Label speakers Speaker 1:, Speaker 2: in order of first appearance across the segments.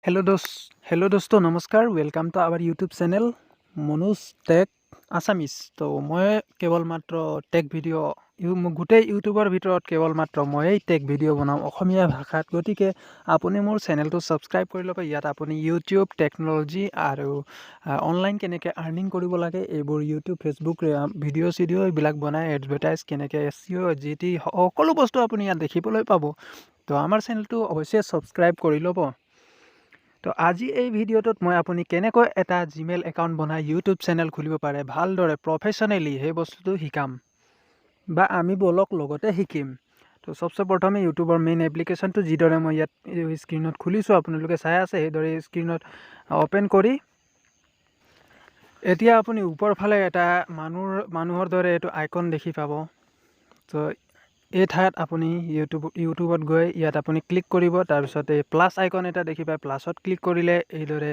Speaker 1: Hello Dosto, Namaskar. Welcome to our YouTube channel, Monuj Tech Assamese. তো মই কেৱল মাত্ৰ টেক ভিডিঅ' গোটেই ইউটিউবৰ ভিতৰত কেৱল মাত্ৰ ময়েই টেক ভিডিঅ' বনাওঁ অসমীয়া ভাষাত। গতিকে আপুনি মোৰ চেনেলটো ছাবস্ক্ৰাইব কৰি ল'ব। ইয়াত আপুনি ইউটিউব টেকন'লজি আৰু অনলাইন কেনেকৈ আৰ্নিং কৰিব লাগে এইবোৰ ইউটিউব ফেচবুক ভিডিঅ' এইবিলাক বনাই এডভাৰটাইজ কেনেকৈ SEO GT সকলো বস্তু আপুনি ইয়াত দেখিবলৈ পাব। তো আমাৰ চেনেলটো অৱশ্যে ছাবস্ক্ৰাইব কৰি ল'ব। তো আজি এই ভিডিঅ'টোত মই আপুনি কেনেকৈ এটা জিমেইল একাউণ্ট বনাই ইউটিউব চেনেল খুলিব পাৰে ভালদৰে প্ৰফেশ্যনেলি সেই বস্তুটো শিকাম বা আমি বলক লগতে শিকিম। তো চবচে প্ৰথমে ইউটিউবৰ মেইন এপ্লিকেশ্যনটো যিদৰে মই ইয়াত স্ক্ৰীণত খুলিছোঁ আপোনালোকে চাই আছে সেইদৰে স্ক্ৰীণত অ'পেন কৰি এতিয়া আপুনি ওপৰ ফালে এটা মানুহৰ দৰে এইটো আইকন দেখি পাব। তো এই ঠাইত আপুনি ইউটিউবত গৈ ইয়াত আপুনি ক্লিক কৰিব। তাৰপিছত এই প্লাছ আইকন এটা দেখি পায়, প্লাছত ক্লিক কৰিলে এইদৰে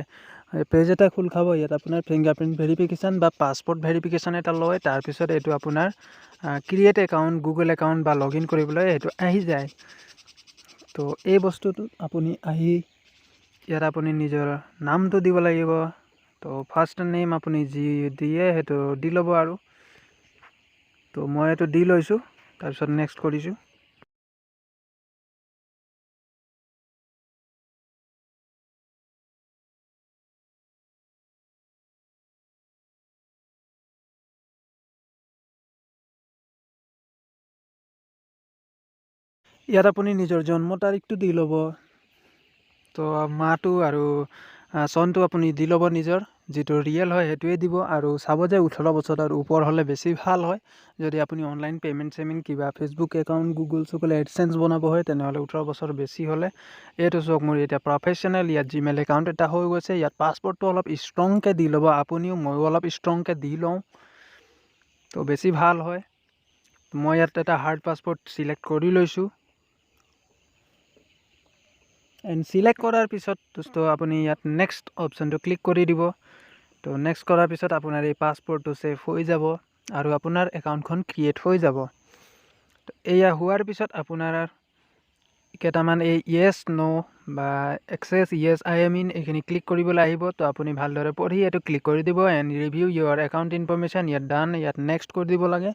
Speaker 1: পেজ এটা খোল খাব। ইয়াত আপোনাৰ ফিংগাৰপ্ৰিণ্ট ভেৰিফিকেশ্যন বা পাছপৰ্ট ভেৰিফিকেশ্যন এটা লয়। তাৰপিছত এইটো আপোনাৰ ক্ৰিয়েট একাউণ্ট গুগল একাউণ্ট বা লগ ইন কৰিবলৈ এইটো আহি যায়। তো এই বস্তুটোত আপুনি আহি ইয়াত আপুনি নিজৰ নামটো দিব লাগিব। তো ফাৰ্ষ্ট নেম আপুনি যি দিয়ে সেইটো দি ল'ব আৰু তো মই এইটো দি লৈছোঁ। তাৰপিছত নেক্সট কৰিছোঁ। ইয়াত আপুনি নিজৰ জন্ম তাৰিখটো দি ল'ব। তো মাহটো আৰু চনটো আপুনি দি ল'ব নিজৰ যিটো ৰিয়েল হয় সেইটোৱে দিব আৰু চাব যে 18 বছৰ আৰু ওপৰ হ'লে বেছি ভাল হয়। যদি আপুনি অনলাইন পে'মেণ্ট কিবা ফেচবুক একাউণ্ট গুগল এডচেঞ্চ বনাব হয় তেনেহ'লে 18 বছৰ বেছি হ'লে এইটো চাওক মোৰ এতিয়া প্ৰফেশ্যনেল ইয়াত জিমেইল একাউণ্ট এটা হৈ গৈছে। ইয়াত পাছপৰ্টটো অলপ ষ্ট্ৰংকৈ দি ল'ব আপুনিও ময়ো অলপ ষ্ট্ৰংকৈ দি লওঁ তো বেছি ভাল হয়। মই ইয়াত এটা হাৰ্ড পাছপৰ্ট চিলেক্ট কৰি লৈছোঁ। এণ্ড চিলেক্ট কৰাৰ পিছত দোস্ত আপুনি ইয়াত নেক্সট অপশ্যনটো ক্লিক কৰি দিব। তো নেক্সট কৰাৰ পিছত আপোনাৰ এই পাছপৰ্টটো ছেভ হৈ যাব আৰু আপোনাৰ একাউণ্টখন ক্ৰিয়েট হৈ যাব। তো এয়া হোৱাৰ পিছত আপোনাৰ কেইটামান এই য়েছ ন' বা access yes I am in এইখিনি ক্লিক কৰিবলৈ আহিব। তো আপুনি ভালদৰে পঢ়ি এইটো ক্লিক কৰি দিব and review your account information ইয়াত ডান ইয়াত নেক্সট কৰি দিব লাগে।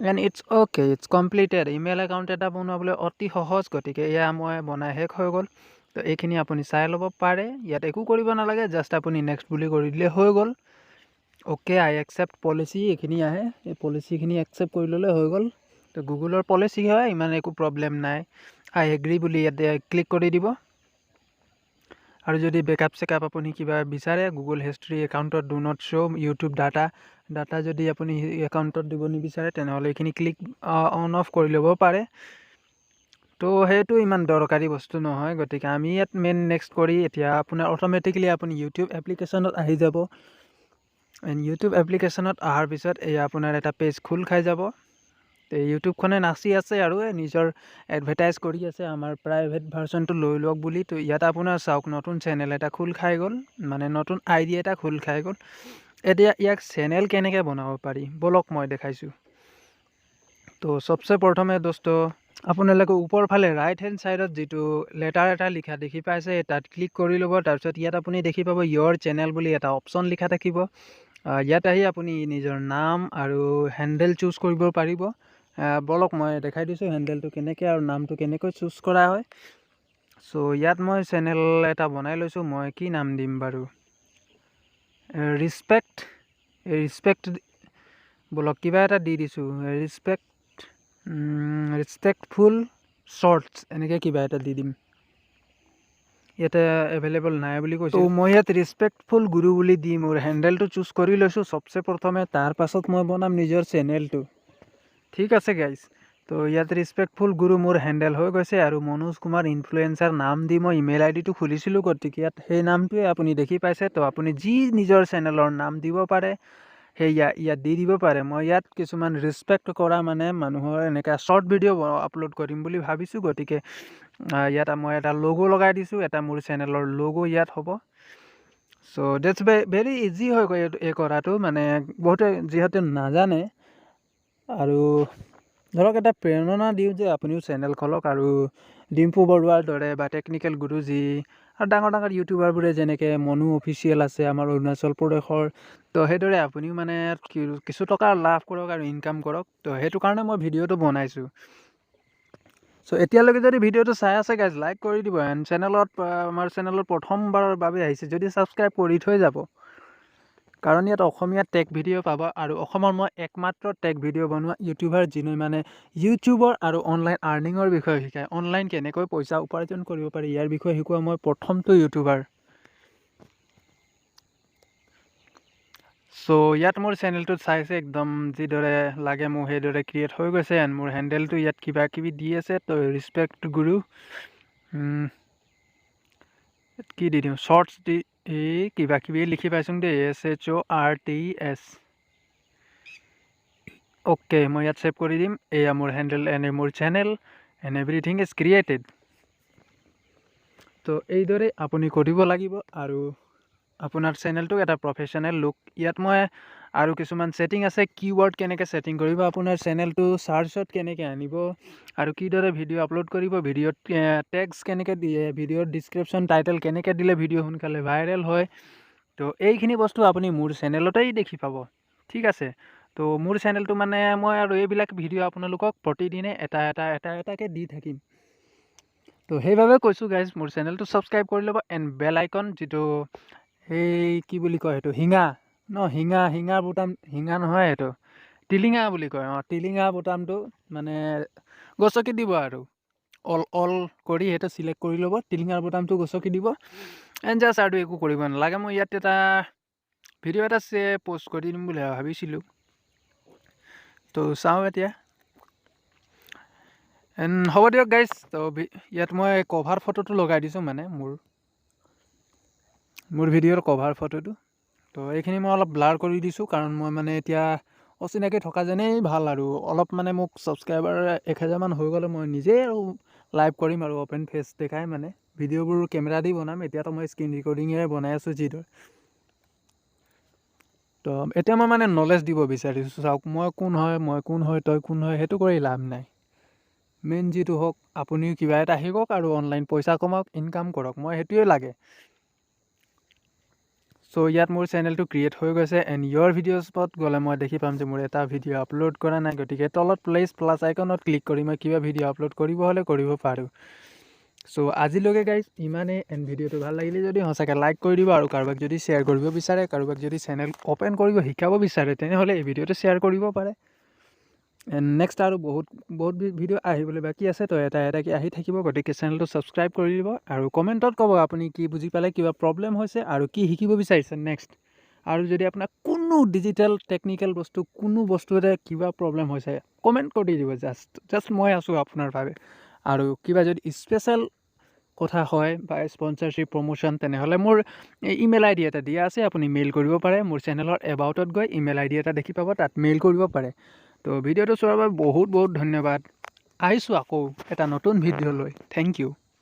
Speaker 1: And it's okay it's completed. Email account এটা বনাবলৈ অতি সহজ। গতিকে এয়া মই বনাই শেষ হৈ গ'ল। তো এইখিনি আপুনি চাই ল'ব পাৰে। ইয়াত একো কৰিব নালাগে, জাষ্ট আপুনি নেক্সট বুলি কৰি দিলে হৈ গ'ল। অ'কে আই একচেপ্ট পলিচি এইখিনি আহে, এই পলিচিখিনি একচেপ্ট কৰি ল'লে হৈ গ'ল। তো গুগলৰ পলিচি হয়, ইমান একো প্ৰব্লেম নাই। আই এগ্ৰি বুলি ইয়াতে ক্লিক কৰি দিব। আৰু যদি বেকআপ চেকআপ আপুনি কিবা বিচাৰে গুগল হিষ্ট্ৰী একাউণ্টত do not show' YouTube data যদি আপুনি একাউণ্টত দিব নিবিচাৰে তেনেহ'লে এইখিনি ক্লিক অন অফ কৰি ল'ব পাৰে। তো সেইটো ইমান দৰকাৰী বস্তু নহয়। গতিকে আমি ইয়াত মেইন নেক্সট কৰি এতিয়া আপোনাৰ অট'মেটিকেলি আপুনি ইউটিউব এপ্লিকেশ্যনত আহি যাব। এণ্ড ইউটিউব এপ্লিকেশ্যনত অহাৰ পিছত এয়া আপোনাৰ এটা পেজ খোল খাই যাব। তো ইউটিউবখনে নাচি আছে আৰু নিজৰ এডভাৰটাইজ কৰি আছে আমাৰ প্ৰাইভেট ভাৰ্চনটো লৈ লওক বুলি। তো ইয়াত আপোনাৰ চাওক নতুন চেনেল এটা খোল খাই গ'ল, মানে নতুন ID এটা খোল খাই গ'ল। এতিয়া ইয়াক চেনেল কেনেকৈ বনাব পাৰি বলক মই দেখাইছোঁ। তো চবচে প্ৰথমে দোস্ত আপোনালোকে ওপৰ ফালে ৰাইট হেণ্ড ছাইডত যিটো লেটাৰ এটা লিখা দেখি পাইছে তাত ক্লিক কৰি ল'ব। তাৰপিছত ইয়াত আপুনি দেখি পাব ইয়ৰ চেনেল বুলি এটা অপশ্যন লিখা থাকিব। ইয়াত আহি আপুনি নিজৰ নাম আৰু হেণ্ডেল চুজ কৰিব পাৰিব। বলক মই দেখাই দিছোঁ হেণ্ডেলটো কেনেকৈ আৰু নামটো কেনেকৈ চুজ কৰা হয়। চ' ইয়াত মই চেনেল এটা বনাই লৈছোঁ। মই কি নাম দিম বাৰু, ৰিছপেক্ট বলক কিবা এটা দি দিছোঁ, ৰেছপেক্টফুল শ্বৰ্টছ এনেকৈ কিবা এটা দি দিম। ইয়াতে এভেইলেবল নাই বুলি কৈছোঁ। তো মই ইয়াত ৰেছপেক্টফুল গুৰু বুলি দি মোৰ হেণ্ডেলটো চুজ কৰি লৈছোঁ চবচে প্ৰথমে। তাৰ পাছত মই বনাম নিজৰ চেনেলটো। ঠিক আছে গাইজ। তো ইয়াত ৰেছপেক্টফুল গুৰু মোৰ হেণ্ডেল হৈ গৈছে আৰু মনোজ কুমাৰ ইনফ্লুৱেঞ্চাৰ নাম দি মই ইমেইল IDটো খুলিছিলোঁ। গতিকে ইয়াত সেই নামটোৱে আপুনি দেখি পাইছে। তো আপুনি যি নিজৰ চেনেলৰ নাম দিব পাৰে সেয়া ইয়াত দি দিব পাৰে। মই ইয়াত কিছুমান ৰেছপেক্ট কৰা মানে মানুহৰ এনেকৈ শ্বৰ্ট ভিডিঅ' আপলোড কৰিম বুলি ভাবিছোঁ। গতিকে ইয়াত মই এটা লগো লগাই দিছোঁ, এটা মোৰ চেনেলৰ লগো ইয়াত হ'ব। চ' ডেটছ ভেৰি ইজি হৈ গৈ এই কৰাটো, মানে বহুতে যিহেতু নাজানে আৰু ধৰক এটা প্ৰেৰণা দিওঁ যে আপুনিও চেনেল খোলক আৰু ডিম্পু বৰুৱাৰ দৰে বা টেকনিকেল গুৰু যি আৰু ডাঙৰ ডাঙৰ ইউটিউবাৰবোৰে যেনেকৈ মনু অফিচিয়েল আছে আমাৰ অৰুণাচল প্ৰদেশৰ, তো সেইদৰে আপুনিও মানে কিছু টকা লাভ কৰক আৰু ইনকাম কৰক। তো সেইটো কাৰণে মই ভিডিঅ'টো বনাইছোঁ। চ' এতিয়ালৈকে যদি ভিডিঅ'টো চাই আছে গাইজ, লাইক কৰি দিব। এণ্ড আমাৰ চেনেলত প্ৰথমবাৰৰ বাবে আহিছে যদি ছাবস্ক্ৰাইব কৰি থৈ যাব, কাৰণ ইয়াত অসমীয়া টেক ভিডিঅ' পাব। আৰু অসমৰ মই একমাত্ৰ টেক ভিডিঅ' বনোৱা ইউটিউবাৰ, যিনে মানে ইউটিউবৰ আৰু অনলাইন আৰ্নিঙৰ বিষয়ে শিকায়। অনলাইন কেনেকৈ পইচা উপাৰ্জন কৰিব পাৰি ইয়াৰ বিষয়ে শিকোৱা মই প্ৰথমটো ইউটিউবাৰ। চ' ইয়াত মোৰ চেনেলটোত চাইছে একদম যিদৰে লাগে মোক সেইদৰে ক্ৰিয়েট হৈ গৈছে। এণ্ড মোৰ হেণ্ডেলটো ইয়াত কিবা কিবি দি আছে, তো ৰিছপেক্ট গুৰু কি দি দিওঁ, শ্বৰ্টছ দি কিবা কিবি লিখি পাইছোঁ দেই, SHORTS। অ'কে, মই ইয়াত ছেভ কৰি দিম। এয়া মোৰ হেণ্ডেল এণ্ড মোৰ channel and everything is created. তো এইদৰে আপুনি কৰিব লাগিব আৰু আপোনাৰ চেনেলটোক এটা প্ৰফেশ্যনেল লুক। ইয়াত মই আৰু কিছুমান ছেটিং আছে, কিৱৰ্ড কেনেকৈ ছেটিং কৰিব, আপোনাৰ চেনেলটো চাৰ্চত কেনেকৈ আনিব, আৰু কিদৰে ভিডিঅ' আপলোড কৰিব, ভিডিঅ'ত টেগছ কেনেকৈ দিয়ে, ভিডিঅ'ৰ ডিছক্ৰিপশ্যন টাইটেল কেনেকৈ দিলে ভিডিঅ' সোনকালে ভাইৰেল হয়। তো এইখিনি বস্তু আপুনি মোৰ চেনেলতেই দেখি পাব, ঠিক আছে। তো মোৰ চেনেলটো মানে মই আৰু এইবিলাক ভিডিঅ' আপোনালোকক প্ৰতিদিনে এটাকৈ দি থাকিম। তো সেইবাবে কৈছোঁ গাইজ, মোৰ চেনেলটো ছাবস্ক্ৰাইব কৰি ল'ব। এণ্ড বেল আইকন, যিটো সেই কি বুলি কয় সেইটো, শিঙা বুটাম, শিঙা নহয় সেইটো, টিলিঙা বুলি কয়। টিলিঙা বুটামটো মানে গছকি দিব আৰু অল কৰি সেইটো চিলেক্ট কৰি ল'ব, টিলিঙাৰ বুটামটো গছকি দিব। এণ্ড জাষ্ট আৰু একো কৰিব নালাগে। মই ইয়াত এটা ভিডিঅ' এটা পষ্ট কৰি দিম বুলি ভাবিছিলোঁ, তো চাওঁ এতিয়া। এণ্ড হ'ব দিয়ক গাইজ। তো ইয়াত মই কভাৰ ফটোটো লগাই দিছোঁ, মানে মোৰ ভিডিঅ'ৰ কভাৰ ফটোটো। তো এইখিনি মই অলপ ব্লাৰ কৰি দিছোঁ, কাৰণ মই মানে এতিয়া অচিনাকি থকা যেনেই ভাল। আৰু অলপ মানে মোক ছাবস্ক্ৰাইবাৰ 1000মান হৈ গ'লে মই নিজেই আৰু লাইভ কৰিম আৰু অ'পেন ফেচ দেখাই, মানে ভিডিঅ'বোৰ কেমেৰা দি বনাম। এতিয়াতো মই স্ক্ৰীণ ৰেকৰ্ডিঙেৰে বনাই আছোঁ যিদৰে। তো এতিয়া মই মানে নলেজ দিব বিচাৰিছোঁ। চাওক, মই কোন হয়, তই কোন হয়, সেইটো কৰি লাভ নাই। মেইন যিটো হওক, আপুনিও কিবা এটা শিকক আৰু অনলাইন পইচা কমাওক, ইনকাম কৰক, মই সেইটোৱে লাগে। চ' ইয়াত মোৰ চেনেলটো ক্ৰিয়েট হৈ গৈছে। এণ্ড ইয়ৰ ভিডিঅ'ছত গ'লে মই দেখি পাম যে মোৰ এটা ভিডিঅ' আপলোড কৰা নাই। গতিকে তলত প্লাছ আইকনত ক্লিক কৰি মই কিবা ভিডিঅ' আপলোড কৰিব হ'লে কৰিব পাৰোঁ। চ' আজিলৈকে গাইজ ইমানেই। এণ্ড ভিডিঅ'টো ভাল লাগিলে যদি সঁচাকৈ লাইক কৰি দিব, আৰু কাৰোবাক যদি শ্বেয়াৰ কৰিব বিচাৰে, কাৰোবাক যদি চেনেল অ'পেন কৰিব শিকাব বিচাৰে, তেনেহ'লে এই ভিডিঅ'টো শ্বেয়াৰ কৰিব পাৰে। এণ্ড নেক্সট আৰু বহুত ভিডিঅ' আহিবলৈ বাকী আছে, তো এটাকৈ আহি থাকিব। গতিকে চেনেলটো ছাবস্ক্ৰাইব কৰি দিব, আৰু কমেণ্টত ক'ব আপুনি কি বুজি পালে, কিবা প্ৰব্লেম হৈছে, আৰু কি শিকিব বিচাৰিছে নেক্সট। আৰু যদি আপোনাৰ কোনো ডিজিটেল টেকনিকেল বস্তু, কোনো বস্তুতে কিবা প্ৰব্লেম হৈছে, কমেণ্ট কৰি দিব। জাষ্ট মই আছোঁ আপোনাৰ বাবে। আৰু কিবা যদি স্পেচিয়েল কথা হয় বা স্পনচাৰশ্বিপ প্ৰমোশ্যন, তেনেহ'লে মোৰ ইমেইল ID এটা দিয়া আছে, আপুনি মেইল কৰিব পাৰে। মোৰ চেনেলৰ এবাউটত গৈ ইমেইল ID এটা দেখি পাব, তাত মেইল কৰিব পাৰে। তো ভিডিঅ'টো চোৱাৰ বাবে বহুত ধন্যবাদ। আহিছোঁ আকৌ এটা নতুন ভিডিঅ' লৈ। Thank U.